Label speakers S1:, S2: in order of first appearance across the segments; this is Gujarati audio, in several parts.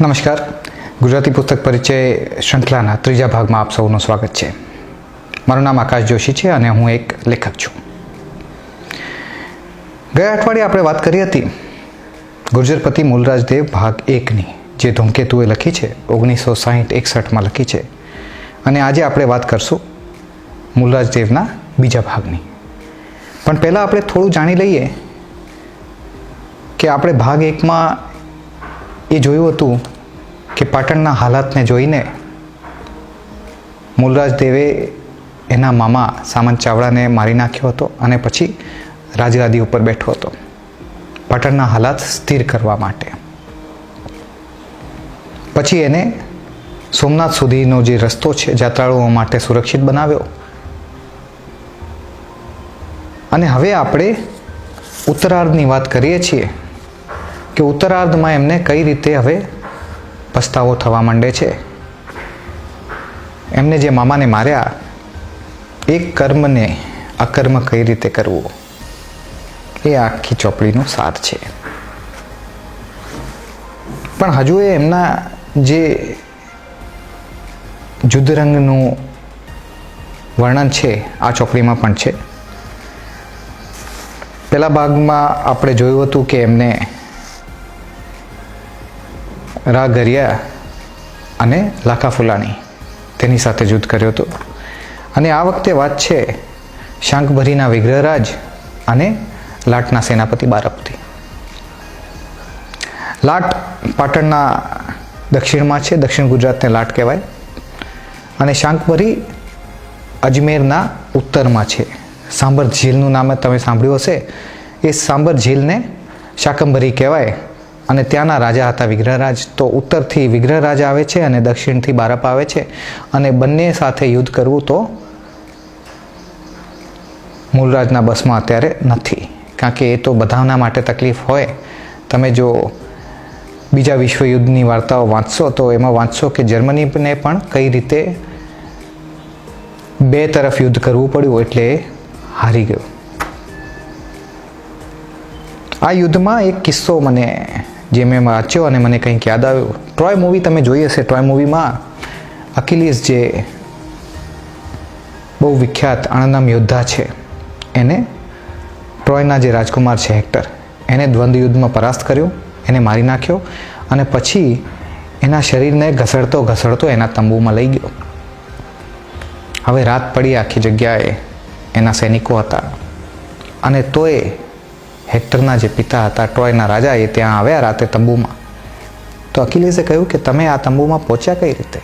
S1: નમસ્કાર. ગુજરાતી પુસ્તક પરિચય શ્રૃંખલાના ત્રીજા ભાગમાં આપ સૌનું સ્વાગત છે. મારું નામ આકાશ જોશી છે અને હું એક લેખક છું. ગયા અઠવાડિયે આપણે વાત કરી હતી ગુર્જરપતિ મૂલરાજ દેવ ભાગ 1ની, જે ધૂમકેતુએ લખી છે, 1960-61માં લખી છે. અને આજે આપણે વાત કરશું મૂલરાજ દેવના બીજા ભાગની. પણ પહેલાં આપણે થોડું જાણી લઈએ કે આપણે ભાગ 1માં એ જોયું હતું કે પાટણના હાલાતને જોઈને મૂલરાજ દેવે એના મામા સામંત ચાવડાને મારી નાખ્યો હતો અને પછી રાજગાદી ઉપર બેઠો હતો પાટણના હાલાત સ્થિર કરવા માટે. પછી એને સોમનાથ સુધીનો જે રસ્તો છે યાત્રાળુઓ માટે સુરક્ષિત બનાવ્યો. અને હવે આપણે ઉત્તરાર્ધની વાત કરીએ છીએ કે ઉત્તરાર્ધમાં એમને કઈ રીતે હવે પસ્તાવો થવા માંડે છે. એમને જે મામાને માર્યા, એક કર્મને અકર્મ કઈ રીતે કરવું, એ આખી ચોપડીનો સાર છે. પણ હજુ એ એમના જે યુદ્ધરંગનું વર્ણન છે આ ચોપડીમાં પણ છે. પહેલા ભાગમાં આપણે જોયું હતું કે એમને રા ગરિયા અને લાખા ફુલાણી તેની સાથે યુદ્ધ કર્યો હતો. અને આ વખતે વાત છે શાંકભરીના વિગ્રહરાજ અને લાટના સેનાપતિ બારપતિ. લાટ પાટણના દક્ષિણમાં છે, દક્ષિણ ગુજરાતને લાટ કહેવાય. અને શાંકભરી અજમેરના ઉત્તરમાં છે. સાંભર ઝીલનું નામ તમે સાંભળ્યું હશે. એ સાંભર ઝીલને શાકંભરી કહેવાય. અને ત્યાંના રાજા હતા વિગ્રહરાજ. તો ઉત્તરથી વિગ્રહરાજ આવે છે અને દક્ષિણથી બારપ આવે છે. અને બંને સાથે યુદ્ધ કરવું તો મૂલરાજના બસમાં અત્યારે નથી, કારણ કે એ તો બધાના માટે તકલીફ હોય. તમે જો બીજા વિશ્વયુદ્ધની વાર્તાઓ વાંચશો તો એમાં વાંચશો કે જર્મનીને પણ કઈ રીતે બે તરફ યુદ્ધ કરવું પડ્યું, એટલે એ હારી ગયો. આ યુદ્ધમાં એક કિસ્સો મને જે મેં વાંચ્યો અને મને કંઈક યાદ આવ્યું. ટ્રોય મૂવી તમે જોઈ હશે. ટ્રોય મૂવીમાં અકિલીસ જે બહુ વિખ્યાત અણનમ યોદ્ધા છે, એને ટ્રોયના જે રાજકુમાર છે હેક્ટર, એને દ્વંદ્વ યુદ્ધમાં પરાસ્ત કર્યો, એને મારી નાખ્યો અને પછી એના શરીરને ઘસડતો ઘસડતો એના તંબુમાં લઈ ગયો. હવે રાત પડી, આખી જગ્યાએ એના સૈનિકો હતા અને તોય હેક્ટરના જે પિતા હતા, ટ્રોયના રાજા, એ ત્યાં આવ્યા રાતે તંબુમાં. તો અકિલીસે કહ્યું કે તમે આ તંબુમાં પહોંચ્યા કઈ રીતે?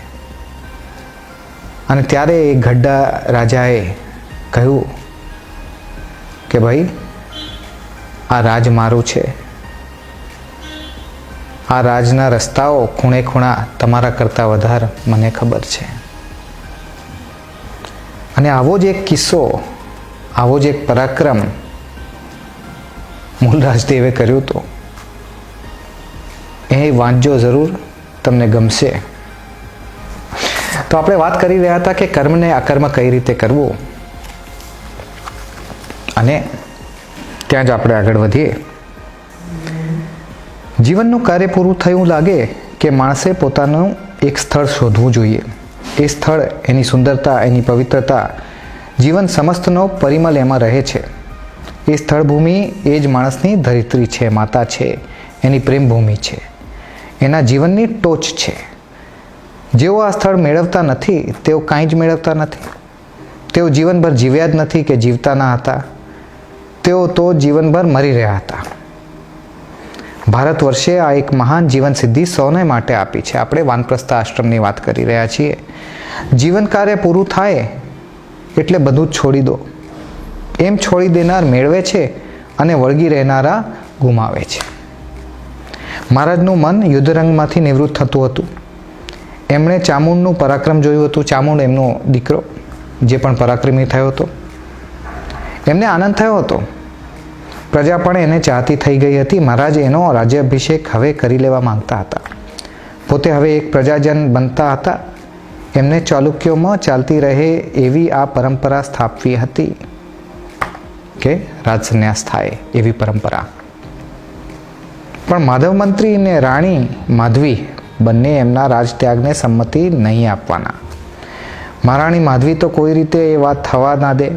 S1: અને ત્યારે એ ગઢડા રાજાએ કહ્યું કે ભાઈ, આ રાજ મારું છે. આ રાજના રસ્તાઓ ખૂણે ખૂણા તમારા કરતાં વધારે મને ખબર છે. અને આવો જ એક કિસ્સો, આવો જ એક પરાક્રમ મૂલરાજ દેવે કર્યું હતું. એ વાંચજો જરૂર, તમને ગમશે. તો આપણે વાત કરી રહ્યા હતા કે કર્મને અકર્મ કઈ રીતે કરવું, અને ત્યાં જ આપણે આગળ વધીએ. જીવનનું કાર્ય પૂરું થયું લાગે કે માણસે પોતાનું એક સ્થળ શોધવું જોઈએ. એ સ્થળ, એની સુંદરતા, એની પવિત્રતા, જીવન સમસ્તનો પરિમલ એમાં રહે છે. એ સ્થળભૂમિ એ જ માણસની ધરિત્રી છે, માતા છે, એની પ્રેમભૂમિ છે, એના જીવનની ટોચ છે. જેઓ આ સ્થળ મેળવતા નથી તેઓ કાંઈ જ મેળવતા નથી. તેઓ જીવનભર જીવ્યા જ નથી કે જીવતા ન હતા. તેઓ તો જીવનભર મરી રહ્યા હતા. ભારત વર્ષે આ એક મહાન જીવન સિદ્ધિ સૌને માટે આપી છે. આપણે વાનપ્રસ્થ આશ્રમની વાત કરી રહ્યા છીએ. જીવન કાર્ય પૂરું થાય એટલે બધું જ છોડી દો. એમ છોડી દેનાર મેળવે છે અને વળગી રહેનારા ગુમાવે છે. મહારાજનું મન યુદ્ધરંગમાંથી નિવૃત્ત થતું હતું. એમણે ચામુંડનું પરાક્રમ જોયું હતું. ચામુંડ એમનો દીકરો, જે પણ પરાક્રમી થયો હતો. એમને આનંદ થયો હતો. પ્રજા પણ એને ચાહતી થઈ ગઈ હતી. મહારાજ એનો રાજ્યાભિષેક હવે કરી લેવા માંગતા હતા. પોતે હવે એક પ્રજાજન બનતા હતા. એમને ચાલુક્યોમાં ચાલતી રહે એવી આ પરંપરા સ્થાપવી હતી કે રાજસન્યાસ થાય એવી પરંપરા. પણ માધવ મંત્રી અને રાણી માધવી બંને એમના રાજત્યાગને સંમતિ નહીં આપવાના. મહારાણી માધવી તો કોઈ રીતે એ વાત થવા ના દે.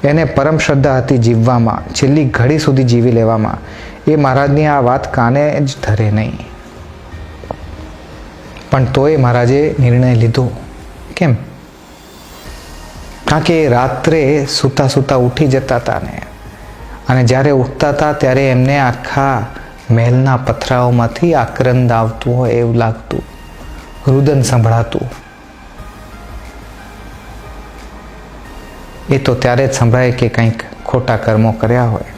S1: એને પરમ શ્રદ્ધા હતી જીવવામાં, છેલ્લી ઘડી સુધી જીવી લેવામાં. એ મહારાજની આ વાત કાને જ ધરે નહીં. પણ તોય મહારાજે નિર્ણય લીધો. કેમ? કારણ કે રાત્રે સૂતા સૂતા ઉઠી જતા હતા ને, અને જ્યારે ઉઠતા હતા ત્યારે એમને આખા મહેલના પથરાઓમાંથી આક્રંદ આવતું હોય એવું લાગતું, રુદન સંભળાતું. એ તો ત્યારે જ સંભળાય કે કંઈક ખોટા કર્મો કર્યા હોય.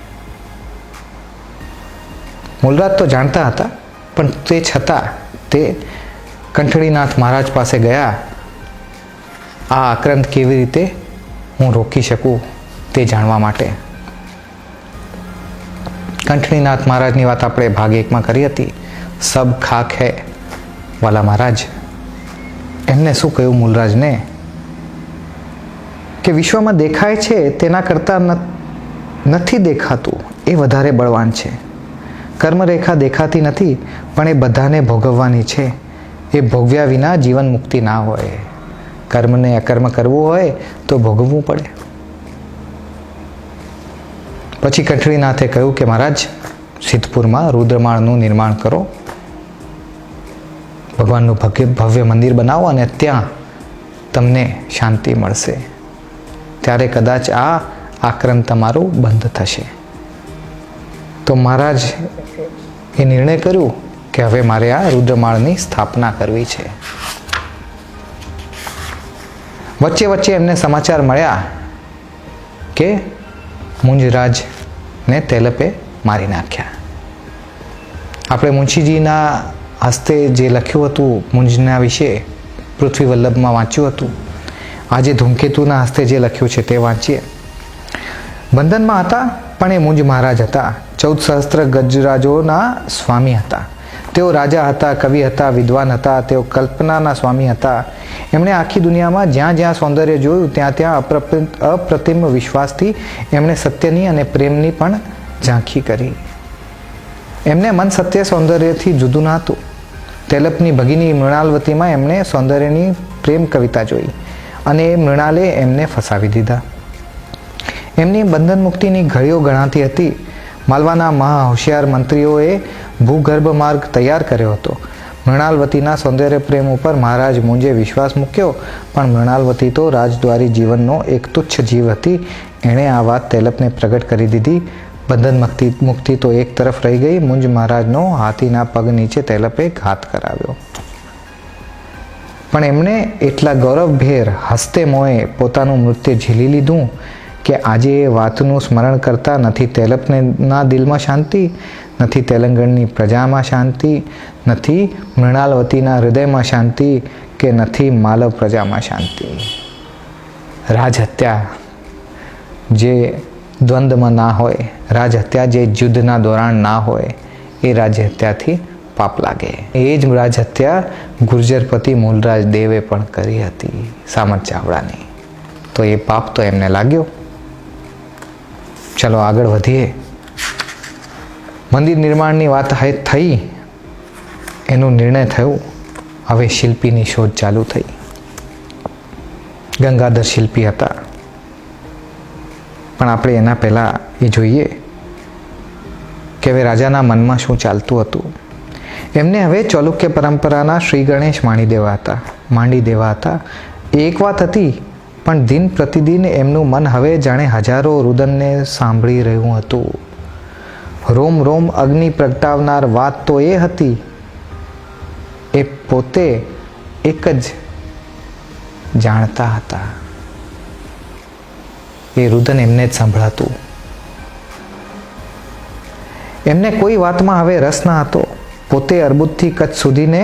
S1: મૂલરાજ તો જાણતા હતા, પણ તે છતાં તે કંઠળીનાથ મહારાજ પાસે ગયા. આ આક્રંદ કેવી રીતે હું રોકી શકું તે જાણવા માટે. કંઠળીનાથ મહારાજની વાત આપણે ભાગ 1માં કરી હતી. સબ ખાક હૈ વાલા મહારાજ. એમને શું કહ્યું મૂલરાજને કે વિશ્વમાં દેખાય છે તેના કરતાં નથી દેખાતું એ વધારે બળવાન છે. કર્મરેખા દેખાતી નથી, પણ એ બધાને ભોગવવાની છે. એ ભોગવ્યા વિના જીવન મુક્તિ ના હોય. કર્મને અકર્મ કરવું હોય તો ભોગવવું પડે. પછી કંઠળીનાથે કહ્યું કે મહારાજ, સિદ્ધપુરમાં રુદ્રમાળનું નિર્માણ કરો, ભગવાનનું ભવ્ય મંદિર બનાવો અને ત્યાં તમને શાંતિ મળશે. ત્યારે કદાચ આ આક્રંદ તમારું બંધ થશે. તો મહારાજ એ નિર્ણય કર્યું કે હવે મારે આ રુદ્રમાળની સ્થાપના કરવી છે. વચ્ચે વચ્ચે એમને સમાચાર મળ્યા કે મુંજરાજને તેલપે મારી નાખ્યા. આપણે મુંશીજીના હસ્તે જે લખ્યું હતું મુંજના વિશે પૃથ્વી વલ્લભમાં વાંચ્યું હતું. આજે ધૂમકેતુના હસ્તે જે લખ્યું છે તે વાંચીએ. બંધનમાં હતા, પણ એ મુંજ મહારાજ હતા. 14 સહસ્ત્ર ગજરાજોના સ્વામી હતા. તેઓ રાજા હતા, કવિ હતા, વિદ્વાન હતા. તેઓ કલ્પનાના સ્વામી હતા. એમણે આખી દુનિયામાં જ્યાં જ્યાં સૌંદર્ય જોયું ત્યાં ત્યાં અપ્રતિમ વિશ્વાસથી એમણે સત્યની અને પ્રેમની પણ ઝાંખી કરી. એમને મન સત્ય સૌંદર્યથી જુદું ન હતું. તેલપની ભગીની મૃણાલવતીમાં એમણે સૌંદર્યની પ્રેમ કવિતા જોઈ અને એ મૃણાલે એમને ફસાવી દીધા. એમની બંધન મુક્તિની ઘડીઓ ગણાતી હતી. માલવાના મહા હોશિયાર મંત્રીઓએ ભૂગર્ભ માર્ગ તૈયાર કર્યો હતો. મૃણાલવતીના સૌંદર્ય પ્રેમ ઉપર મહારાજ મુંજે વિશ્વાસ મૂક્યો, પણ મૃણાલવતી તો રાજદ્વારી જીવનનો એક તુચ્છ જીવ હતી. એણે આ વાત તેલપને પ્રગટ કરી દીધી. બંધન મુક્તિ તો એક તરફ રહી ગઈ. મુંજ મહારાજનો હાથીના પગ નીચે તેલપે ઘાત કરાવ્યો. પણ એમણે એટલા ગૌરવભેર હસ્તે મોએ પોતાનું મૃત્યુ ઝીલી લીધું કે આજે એ વાતનું સ્મરણ કરતા નથી તેલપના દિલમાં શાંતિ, નથી તેલંગણની પ્રજામાં શાંતિ, નથી મૃણાલવતીના હૃદયમાં શાંતિ, કે નથી માલવ પ્રજામાં શાંતિ. રાજહત્યા જે દ્વંદ્વમાં ના હોય, રાજહત્યા જે યુદ્ધના દોરાણ ના હોય, એ રાજહત્યાથી પાપ લાગે. એ જ રાજહત્યા ગુર્જરપતિ મૂલરાજ દેવે પણ કરી હતી, સામંત ચાવડાની. તો એ પાપ તો એમને લાગ્યો. ચલો આગળ વધીએ. મંદિર નિર્માણની વાત થઈ, એનું નિર્ણય થયું. હવે શિલ્પીની શોધ ચાલુ થઈ. ગંગાધર શિલ્પી હતા, પણ આપણે એના પહેલાં એ જોઈએ કે હવે રાજાના મનમાં શું ચાલતું હતું. એમને હવે ચાલુક્ય પરંપરાના શ્રી ગણેશ માંડી દેવા હતા. એક વાત હતી, પણ દિન પ્રતિદિન એમનું મન હવે જાણે હજારો રુદનને સાંભળી રહ્યું હતું. રોમ રોમ અગ્નિ પ્રગટાવનાર વાત તો એ હતી, એ પોતે એક જ જાણતા હતા. એ રુદન એમને જ સંભળાતું. એમને કોઈ વાતમાં હવે રસ ન હતો. પોતે અર્બુદથી કચ્છ સુધીને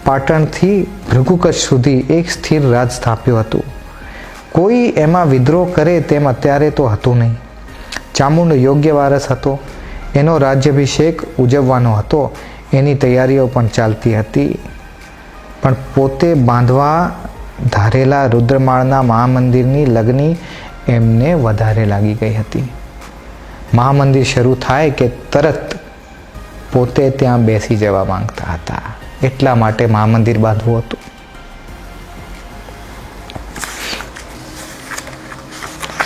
S1: પાટણથી ભૃગુ કચ્છ સુધી એક સ્થિર રાજ સ્થાપ્યું હતું. કોઈ એમાં વિદ્રોહ કરે તેમ અત્યારે તો હતું નહીં. ચામુંડ યોગ્ય વારસ હતો. એનો રાજ્યાભિષેક ઉજવવાનો હતો. એની તૈયારીઓ પણ ચાલતી હતી. પણ પોતે બાંધવા ધારેલા રુદ્રમાળના મહામંદિરની લગ્ની એમને વધારે લાગી ગઈ હતી. મહામંદિર શરૂ થાય કે તરત પોતે ત્યાં બેસી જવા માંગતા હતા. એટલા માટે મહામંદિર બાંધવું હતું.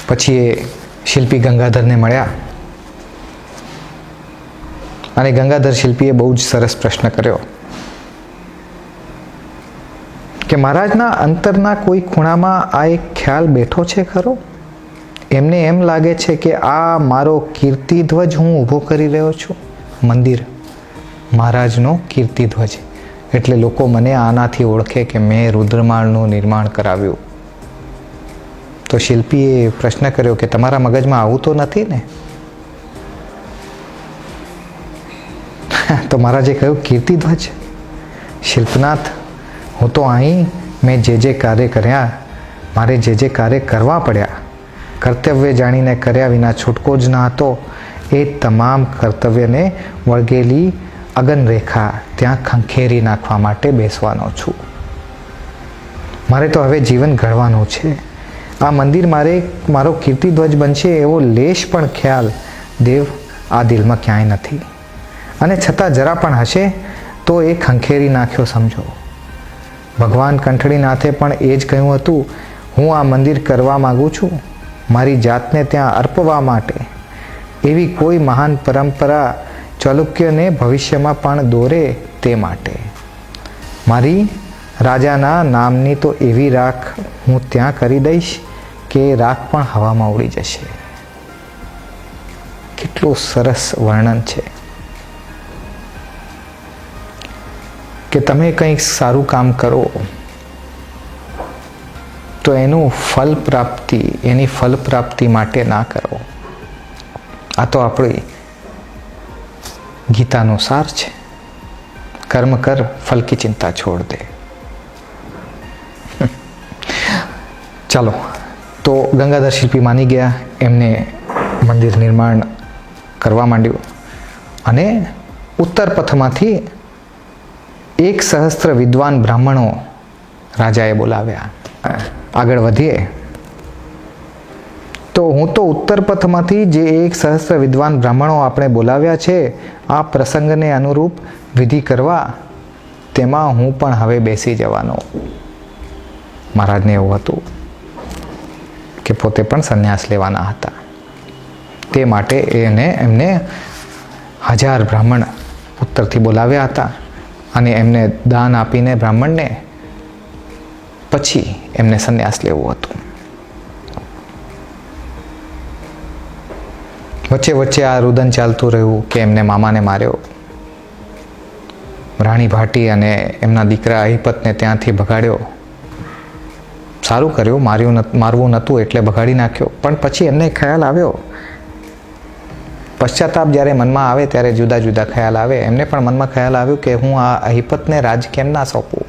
S1: પછી એ શિલ્પી ગંગાધરને મળ્યા અને ગંગાધર શિલ્પીએ બહુ જ સરસ પ્રશ્ન કર્યો કે મહારાજના અંતરના કોઈ ખૂણામાં આ એક ખ્યાલ બેઠો છે ખરો? એમને એમ લાગે છે કે આ મારો કીર્તિધ્વજ હું ઊભો કરી રહ્યો છું. મંદિર મહારાજનો કીર્તિધ્વજ એટલે લોકો મને આનાથી ઓળખે કે મેં રુદ્રમાળનું નિર્માણ કરાવ્યું. તો શિલ્પીએ પ્રશ્ન કર્યો કે તમારા મગજમાં આવું તો નથી ને? તો મહારાજે કહ્યું કીર્તિધ્વજ? શિલ્પનાથ, હું તો અહીં મેં જે કાર્ય કર્યા, મારે જે કાર્ય કરવા પડ્યા, કર્તવ્ય જાણીને કર્યા વિના છૂટકો જ ન હતો. એ તમામ કર્તવ્યને વળગેલી અગનરેખા ત્યાં ખંખેરી નાખવા માટે બેસવાનો છું. મારે તો હવે જીવન ઘડવાનું છે. આ મંદિર મારો કીર્તિધ્વજ બનશે એવો લેશ પણ ખ્યાલ દેવ આ દિલમાં ક્યાંય નથી. અને છતાં જરા પણ હશે તો એ ખંખેરી નાખ્યો સમજો. ભગવાન કંઠળીનાથે પણ એ જ કહ્યું હતું, હું આ મંદિર કરવા માગું છું મારી જાતને ત્યાં અર્પવા માટે. એવી કોઈ મહાન પરંપરા ચાલુક્યને ભવિષ્યમાં પણ દોરે તે માટે. મારી રાજાના નામની તો એવી રાખ હું ત્યાં કરી દઈશ કે રાખ પણ હવામાં ઉડી જશે. કેટલું સરસ વર્ણન છે કે તમે કંઈક સારું કામ કરો તો એની ફલ પ્રાપ્તિ માટે ના કરો. આ તો આપણી ગીતાનો સાર છે. કર્મ કર, ફલ કી ચિંતા છોડ દે. ચાલો, તો ગંગાધર શિલ્પી માની ગયા. એમને મંદિર નિર્માણ કરવા માંડ્યું અને ઉત્તર પથમાંથી 1,000 વિદ્વાન બ્રાહ્મણો રાજાએ બોલાવ્યા. આગળ વધીએ તો હું તો ઉત્તર પથમાંથી જે 1,000 વિદ્વાન બ્રાહ્મણો આપણે બોલાવ્યા છે આ પ્રસંગને અનુરૂપ વિધિ કરવા, તેમાં હું પણ હવે બેસી જવાનો. મહારાજને એવું હતું કે પોતે પણ સંન્યાસ લેવાના હતા. તે માટે એમને 1000 બ્રાહ્મણ ઉત્તરથી બોલાવ્યા હતા અને એમને દાન આપીને બ્રાહ્મણને પછી એમને સંન્યાસ લેવું હતું. વચ્ચે આ રુદન ચાલતું રહ્યું કે એમને મામાને માર્યો. રાણી ભાટી અને એમના દીકરા અહિપતને ત્યાંથી ભગાડ્યો. સારું કર્યું, મારવું નહોતું એટલે ભગાડી નાખ્યો. પણ પછી એમને ખ્યાલ આવ્યો, પશ્ચાતાપ જ્યારે મનમાં આવે ત્યારે જુદા જુદા ખ્યાલ આવે. એમને પણ મનમાં ખ્યાલ આવ્યું કે હું આ અહિપતને રાજ કેમ ના સોંપું,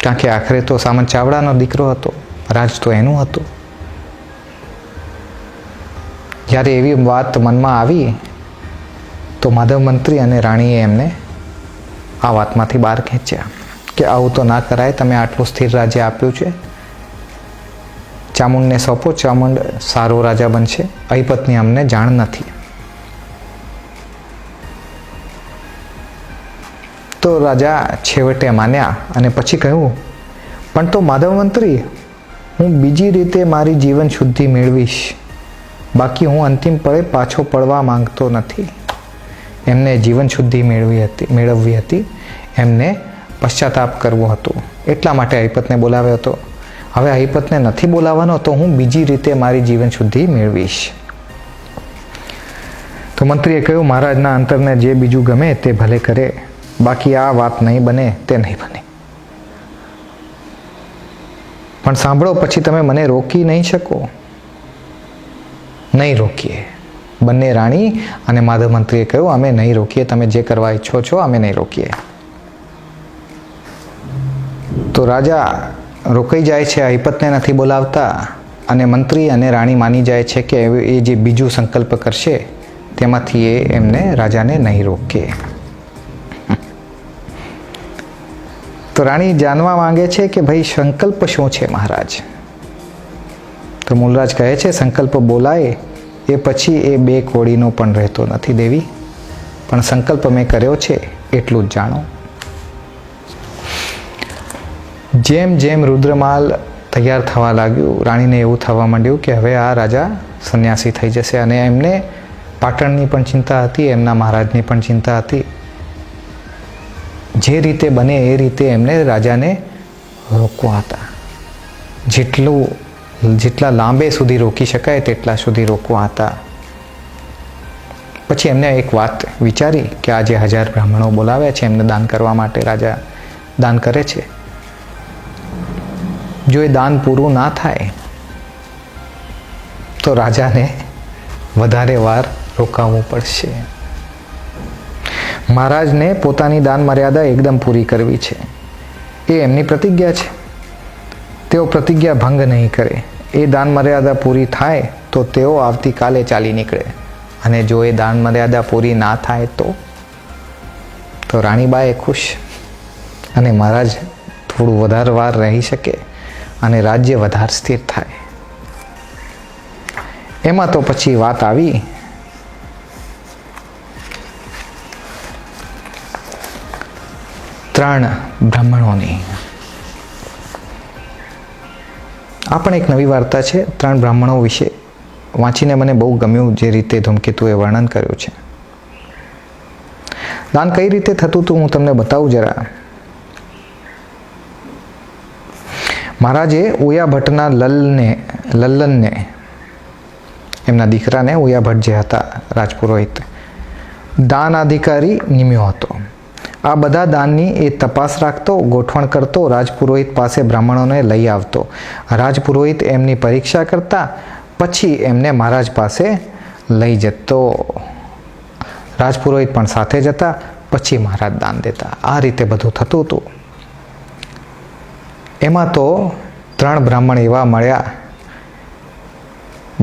S1: કારણ કે આખરે તો સામંત ચાવડાનો દીકરો હતો, રાજ તો એનું હતું. જ્યારે એવી વાત મનમાં આવી તો માધવ મંત્રી અને રાણીએ એમને આ વાતમાંથી બહાર ખેંચ્યા કે આવું તો ના કરાય. તમે આટલું સ્થિર રાજ્ય આપ્યું છે, ચામુંડને સોંપો, ચામુંડ સારો રાજા બનશે. અહિપતની અમને જાણ નથી. તો રાજા છેવટે માન્યા અને પછી કહ્યું, પણ તો માધવ મંત્રી, હું બીજી રીતે મારી જીવન શુદ્ધિ મેળવીશ, બાકી હું અંતિમ પળે પાછો પડવા માંગતો નથી. એમને જીવન શુદ્ધિ મેળવવી હતી. એમને પશ્ચાતાપ કરવો હતો. એટલા માટે અહિપતને બોલાવ્યો હતો. હવે અહિપતને નથી બોલાવવાનો તો હું બીજી રીતે મારી જીવન શુદ્ધિ મેળવીશ. તો મંત્રીએ કહ્યું, મહારાજના અંતરને જે બીજું ગમે તે ભલે કરે, બાકી આ વાત નહીં બને તે નહીં બને. પણ સાંભળો, પછી તમે મને રોકી નહીં શકો. નહીં રોકીએ. બંને રાણી અને માધવ મંત્રીએ કહ્યું, અમે નહીં રોકીએ. તમે જે કરવા ઈચ્છો છો અમે નહીં રોકીએ. તો રાજા રોકાઈ જાય છે, અહિપતને નથી બોલાવતા અને મંત્રી અને રાણી માની જાય છે કે એ જે બીજું સંકલ્પ કરશે તેમાંથી એમને રાજાને નહીં રોકે. તો રાણી જાણવા માંગે છે કે ભાઈ સંકલ્પ શું છે મહારાજ. તો મૂલરાજ કહે છે, સંકલ્પ બોલાય એ પછી એ બે કોડીનો પણ રહેતો નથી દેવી. પણ સંકલ્પ મેં કર્યો છે એટલું જ જાણો. જેમ જેમ રુદ્રમાલ તૈયાર થવા લાગ્યું, રાણીને એવું થવા માંડ્યું કે હવે આ રાજા સંન્યાસી થઈ જશે. અને એમને પાટણની પણ ચિંતા હતી, એમના મહારાજની પણ ચિંતા હતી. જે રીતે બને એ રીતે એમને રાજાને રોકવા હતા. જેટલા લાંબે સુધી રોકી શકાય તેટલા સુધી રોકવા હતા. પછી એમને એક વાત વિચારી કે આ જે 1000 બ્રાહ્મણો બોલાવ્યા છે એમને દાન કરવા માટે રાજા દાન કરે છે. જો એ દાન પૂરું ના થાય તો રાજાને વધારે વાર રોકાવવું પડશે. મહારાજને પોતાની દાન મર્યાદા એકદમ પૂરી કરવી છે. એ એમની પ્રતિજ્ઞા છે. તેઓ પ્રતિજ્ઞા ભંગ નહીં કરે. એ દાન મર્યાદા પૂરી થાય તો તેઓ આવતીકાલે ચાલી નીકળે. અને જો એ દાન મર્યાદા પૂરી ના થાય તો રાણીબાએ ખુશ અને મહારાજ થોડું વધારે વાર રહી શકે અને રાજ્ય વધારે સ્થિર થાય. એમાં તો પછી વાત આવી ત્રણ બ્રાહ્મણોની. આ પણ એક નવી વાર્તા છે 3 બ્રાહ્મણો વિશે. વાંચીને મને બહુ ગમ્યું જે રીતે ધૂમકેતુએ વર્ણન કર્યું છે. દાન કઈ રીતે થતું હતું હું તમને બતાવું જરા. મહારાજે ઉયા ભટ્ટના લલ્લનને એમના દીકરાને ઉયા ભટ્ટ જે હતા રાજપુરોહિત દાન અધિકારી નિમ્યો હતો. આ બધા દાનની એ તપાસ રાખતો, ગોઠવણ કરતો, રાજપુરોહિત પાસે બ્રાહ્મણોને લઈ આવતો. રાજપુરોહિત એમની પરીક્ષા કરતા, પછી એમને મહારાજ પાસે લઈ જતો. રાજપુરોહિત પણ સાથે જતા, પછી મહારાજ દાન દેતા. આ રીતે બધું થતું હતું. એમાં તો 3 બ્રાહ્મણ એવા મળ્યા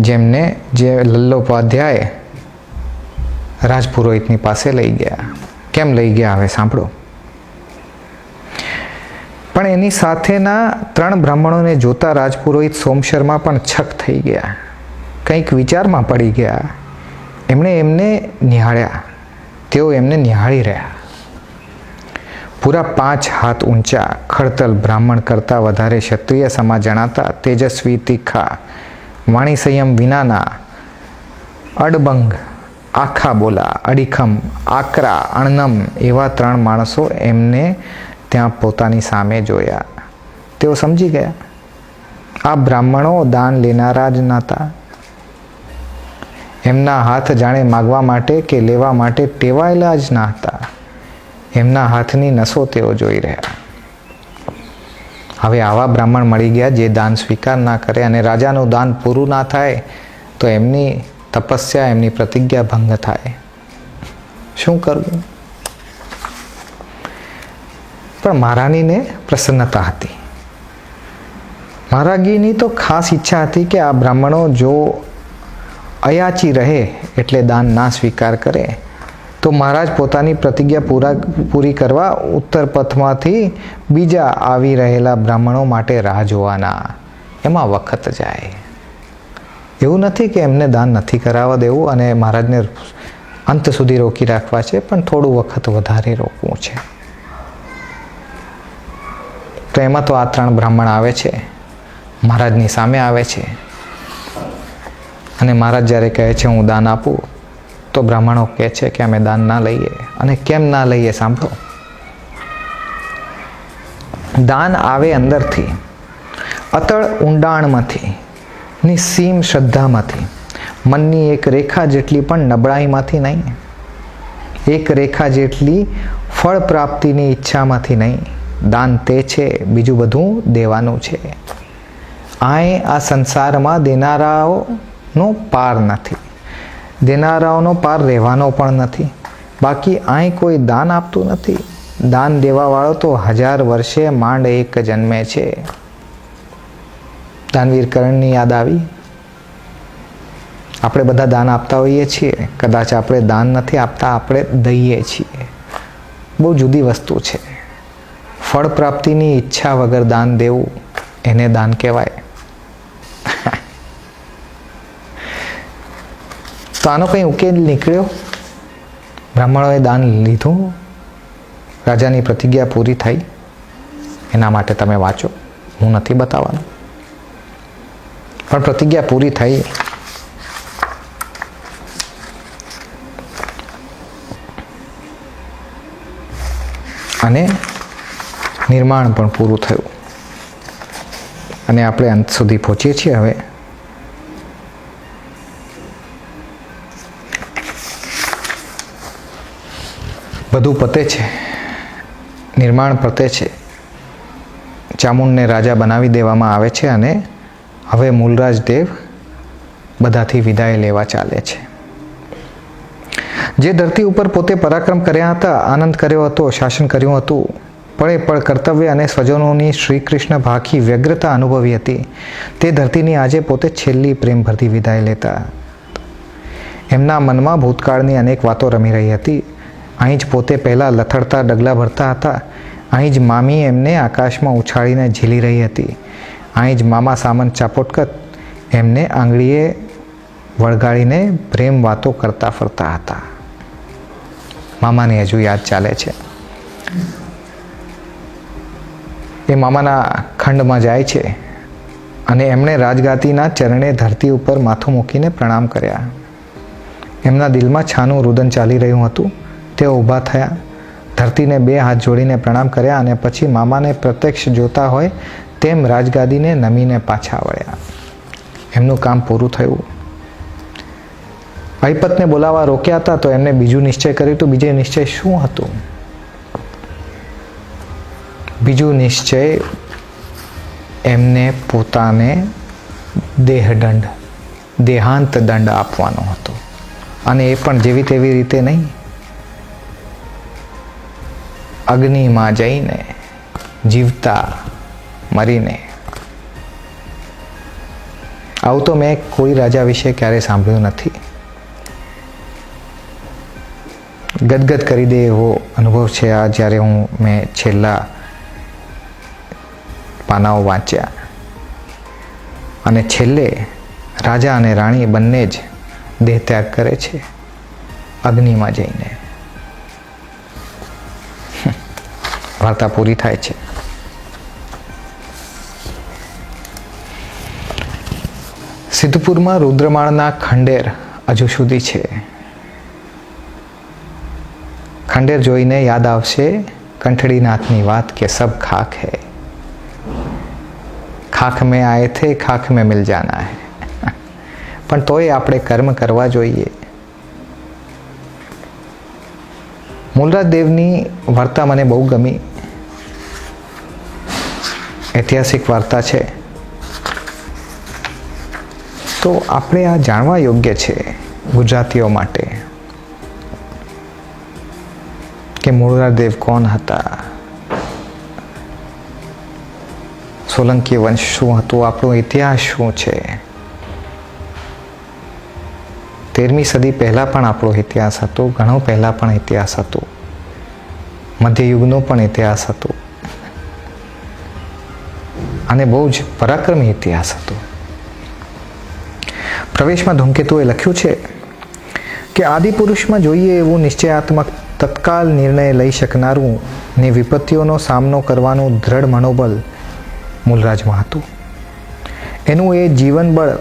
S1: જેમને જે લલ્લોપાધ્યાય રાજપુરોહિતની પાસે લઈ ગયા. કેમ લઈ ગયા હવે સાંભળો. પણ એની સાથેના 3 બ્રાહ્મણોને જોતા રાજપુરોહિત સોમશર્મા પણ છક થઈ ગયા. કંઈક વિચારમાં પડી ગયા. એમને નિહાળ્યા. તેઓ એમને નિહાળી રહ્યા. પૂરા 5 હાથ ઊંચા, ખડતલ, બ્રાહ્મણ કરતાં વધારે ક્ષત્રિય સમાજ જણાતા, તેજસ્વી, તીખા, વાણી સંયમ વિનાના, અડબંગ, આખા બોલા, અડીખમ, આકરા, અણનમ એવા 3 માણસો એમને ત્યાં પોતાની સામે જોયા. તેઓ સમજી ગયા આ બ્રાહ્મણો દાન લેનારા જ નહોતા. એમના હાથ જાણે માગવા માટે કે લેવા માટે ટેવાયેલા જ ના હતા. એમના હાથની નસો તેઓ જોઈ રહ્યા. હવે આવા બ્રાહ્મણ મળી ગયા જે દાન સ્વીકાર ના કરે અને રાજાનું દાન પૂરું ના થાય તો એમની તપસ્યા, એમની પ્રતિજ્ઞા ભંગ થાય. શું કરવું? પણ મહારાણીને પ્રસન્નતા હતી. મહારાણીની તો ખાસ ઈચ્છા હતી કે આ બ્રાહ્મણો જો અયાચી રહે એટલે દાન ના સ્વીકાર કરે તો મહારાજ પોતાની પ્રતિજ્ઞા પૂરી કરવા ઉત્તર પથમાંથી બીજા આવી રહેલા બ્રાહ્મણો માટે રાહ જોવાના. એમાં વખત જાય. એવું નથી કે એમને દાન નથી કરાવવા દેવું અને મહારાજને અંત સુધી રોકી રાખવા છે, પણ થોડું વખત વધારે રોકવું છે. તો એમાં તો આ 3 બ્રાહ્મણ આવે છે, મહારાજની સામે આવે છે અને મહારાજ જ્યારે કહે છે હું દાન આપું તો બ્રાહ્મણો કહે છે કે અમે દાન ના લઈએ. અને કેમ ના લઈએ સાંભળો. દાન આવે અંદરથી, અતળ ઊંડાણમાંથી, નિસ્સીમ શ્રદ્ધામાંથી, મનની એક રેખા જેટલી પણ નબળાઈમાંથી નહીં, એક રેખા જેટલી ફળ પ્રાપ્તિની ઈચ્છામાંથી નહીં. દાન તે છે, બીજું બધું દેવાનું છે. આ સંસારમાં દેનારાઓનો પાર નથી, દેનારાઓનો પાર રહેવાનો પણ નથી. બાકી અહીં કોઈ દાન આપતું નથી. દાન દેવાવાળો તો 1000 વર્ષે માંડ એક જન્મે છે. દાનવીર કરણની યાદ આવી. આપણે બધા દાન આપતા હોઈએ છીએ. કદાચ આપણે દાન નથી આપતા, આપણે દઈએ છીએ. બહુ જુદી વસ્તુ છે. ફળ પ્રાપ્તિની ઈચ્છા વગર દાન દેવું એને દાન કહેવાય. તો આનો કંઈ ઉકેલ નીકળ્યો? બ્રાહ્મણોએ દાન લીધું, રાજાની પ્રતિજ્ઞા પૂરી થઈ. એના માટે તમે વાંચો, હું નથી બતાવવાનો. પણ પ્રતિજ્ઞા પૂરી થઈ. અને નિર્માણ પણ પૂરું થયું. અને આપણે અંત સુધી પહોંચીએ છીએ. હવે બધું પતે છે, નિર્માણ પતે છે, ચામુંડને રાજા બનાવી દેવામાં આવે છે અને હવે મૂલરાજ દેવ બધાથી વિદાય લેવા ચાલે છે. જે ધરતી ઉપર પોતે પરાક્રમ કર્યા હતા, આનંદ કર્યો હતો, શાસન કર્યું હતું, પળે પળ કર્તવ્ય અને સ્વજનોની શ્રી કૃષ્ણ ભાખી વ્યગ્રતા અનુભવી હતી, તે ધરતીની આજે પોતે છેલ્લી પ્રેમ ભરતી વિદાય લેતા. એમના મનમાં ભૂતકાળની અનેક વાતો રમી રહી હતી. અહીં જ પોતે પહેલાં લથડતા ડગલા ભરતા હતા. અહીં જ મામી એમને આકાશમાં ઉછાળીને ઝીલી રહી હતી. અહીં જ મામા સામંત ચાપોટકત એમને આંગળીએ વળગાડીને પ્રેમ વાતો કરતા ફરતા હતા. મામાને હજુ યાદ ચાલે છે. એ મામાના ખંડમાં જાય છે અને એમણે રાજગાદીના ચરણે ધરતી ઉપર માથું મૂકીને પ્રણામ કર્યા. એમના દિલમાં છાનું રુદન ચાલી રહ્યું હતું. તેઓ ઊભા થયા, ધરતીને બે હાથ જોડીને પ્રણામ કર્યા અને પછી મામાને પ્રત્યક્ષ જોતા હોય તેમ રાજગાદીને નમીને પાછા વળ્યા. એમનું કામ પૂરું થયું. અહિપતને બોલાવવા રોક્યા હતા તો એમને બીજું નિશ્ચય કર્યું હતું. બીજે નિશ્ચય શું હતું? બીજું નિશ્ચય એમને પોતાને દેહાંત દંડ આપવાનો હતો. અને એ પણ જેવી તેવી રીતે નહીં, અગ્નિમાં જઈને, જીવતા મરીને. આવું તો મેં કોઈ રાજા વિશે ક્યારે સાંભળ્યું નથી. ગદગદ કરી દે એવો અનુભવ છે આ, જ્યારે મેં છેલ્લા પાનાઓ વાંચ્યા. અને છેલ્લે રાજા અને રાણી બંને જ દેહ ત્યાગ કરે છે અગ્નિમાં જઈને. વાર્તા પૂરી થાય છે. સિદ્ધપુરમાં રુદ્રમાળના ખંડેર હજુ સુધી છે. ખંડેર જોઈને યાદ આવશે કંઠડીનાથની વાત કે સબ ખાક હૈ, ખાખ મેં આયે થે ખાખ મેં મિલ જાના હૈ. પણ તોય આપણે કર્મ કરવા જોઈએ. મૂલરાજ દેવની વાર્તા મને બહુ ગમી. ઐતિહાસિક વાર્તા છે. તો આપણે આ જાણવા યોગ્ય છે ગુજરાતીઓ માટે કે મૂળરાજ દેવ કોણ હતા, સોલંકી વંશ શું હતું, આપણો ઇતિહાસ શું છે. 13મી સદી પહેલાં પણ આપણો ઇતિહાસ હતો, ઘણો પહેલાં પણ ઇતિહાસ હતો, મધ્યયુગનો પણ ઇતિહાસ હતો અને બહુ જ પરાક્રમી ઇતિહાસ હતો. પ્રવેશમાં ધૂમકેતુએ લખ્યું છે કે આદિપુરુષમાં જોઈએ એવું નિશ્ચયાત્મક તત્કાલ નિર્ણય લઈ શકનારું ને વિપત્તિઓનો સામનો કરવાનું દ્રઢ મનોબળ મૂલરાજમાં હતું. એનું એ જીવનબળ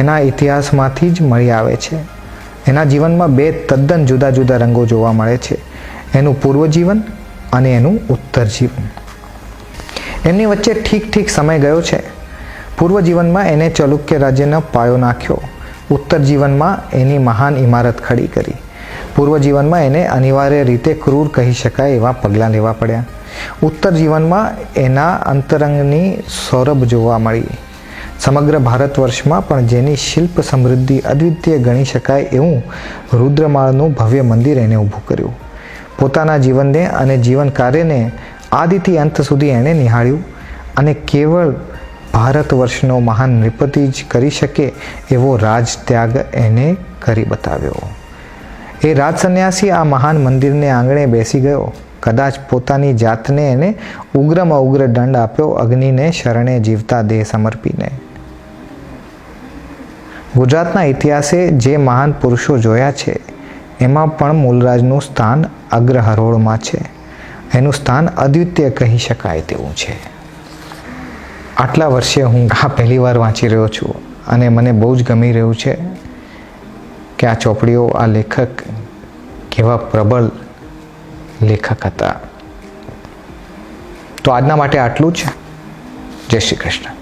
S1: એના ઇતિહાસમાંથી જ મળી આવે છે. એના જીવનમાં બે તદ્દન જુદા જુદા રંગો જોવા મળે છે, એનું પૂર્વજીવન અને એનું ઉત્તર જીવન. એમની વચ્ચે ઠીક સમય ગયો છે. પૂર્વ જીવનમાં એને ચાલુક્ય રાજ્યનો પાયો નાખ્યો, ઉત્તર જીવનમાં એની મહાન ઇમારત ખડી કરી. પૂર્વ જીવનમાં એને અનિવાર્ય રીતે ક્રૂર કહી શકાય એવા પગલાં લેવા પડ્યા. ઉત્તર જીવનમાં એના અંતરંગની સૌરભ જોવા મળી. સમગ્ર ભારત વર્ષમાં પણ જેની શિલ્પ સમૃદ્ધિ અદ્વિતીય ગણી શકાય એવું રુદ્રમાળનું ભવ્ય મંદિર એને ઊભું કર્યું. પોતાના જીવનને અને જીવન કાર્યને આદિથી અંત સુધી એણે નિહાળ્યું અને કેવળ ભારત વર્ષનો મહાન નૃપતિ જ કરી શકે એવો રાજ ત્યાગ એને કરી બતાવ્યો. એ રાજ સંન્યાસી આ મહાન મંદિરને આંગણે બેસી ગયો. કદાચ પોતાની જાતને એને ઉગ્રમાં ઉગ્ર દંડ આપ્યો, અગ્નિને શરણે જીવતા દેહ સમર્પીને. ગુજરાતના ઇતિહાસે જે મહાન પુરુષો જોયા છે એમાં પણ મૂલરાજનું સ્થાન અગ્રહરોળમાં છે. એનું સ્થાન અદ્વિતીય કહી શકાય તેવું છે. આટલા વર્ષે હું આ પહેલી વાર વાંચી રહ્યો છું અને મને બહુ જ ગમી રહ્યું છે કે આ ચોપડીઓ, આ લેખક કેવા પ્રબળ લેખક હતા. તો આજના માટે આટલું જ. જય શ્રી કૃષ્ણ.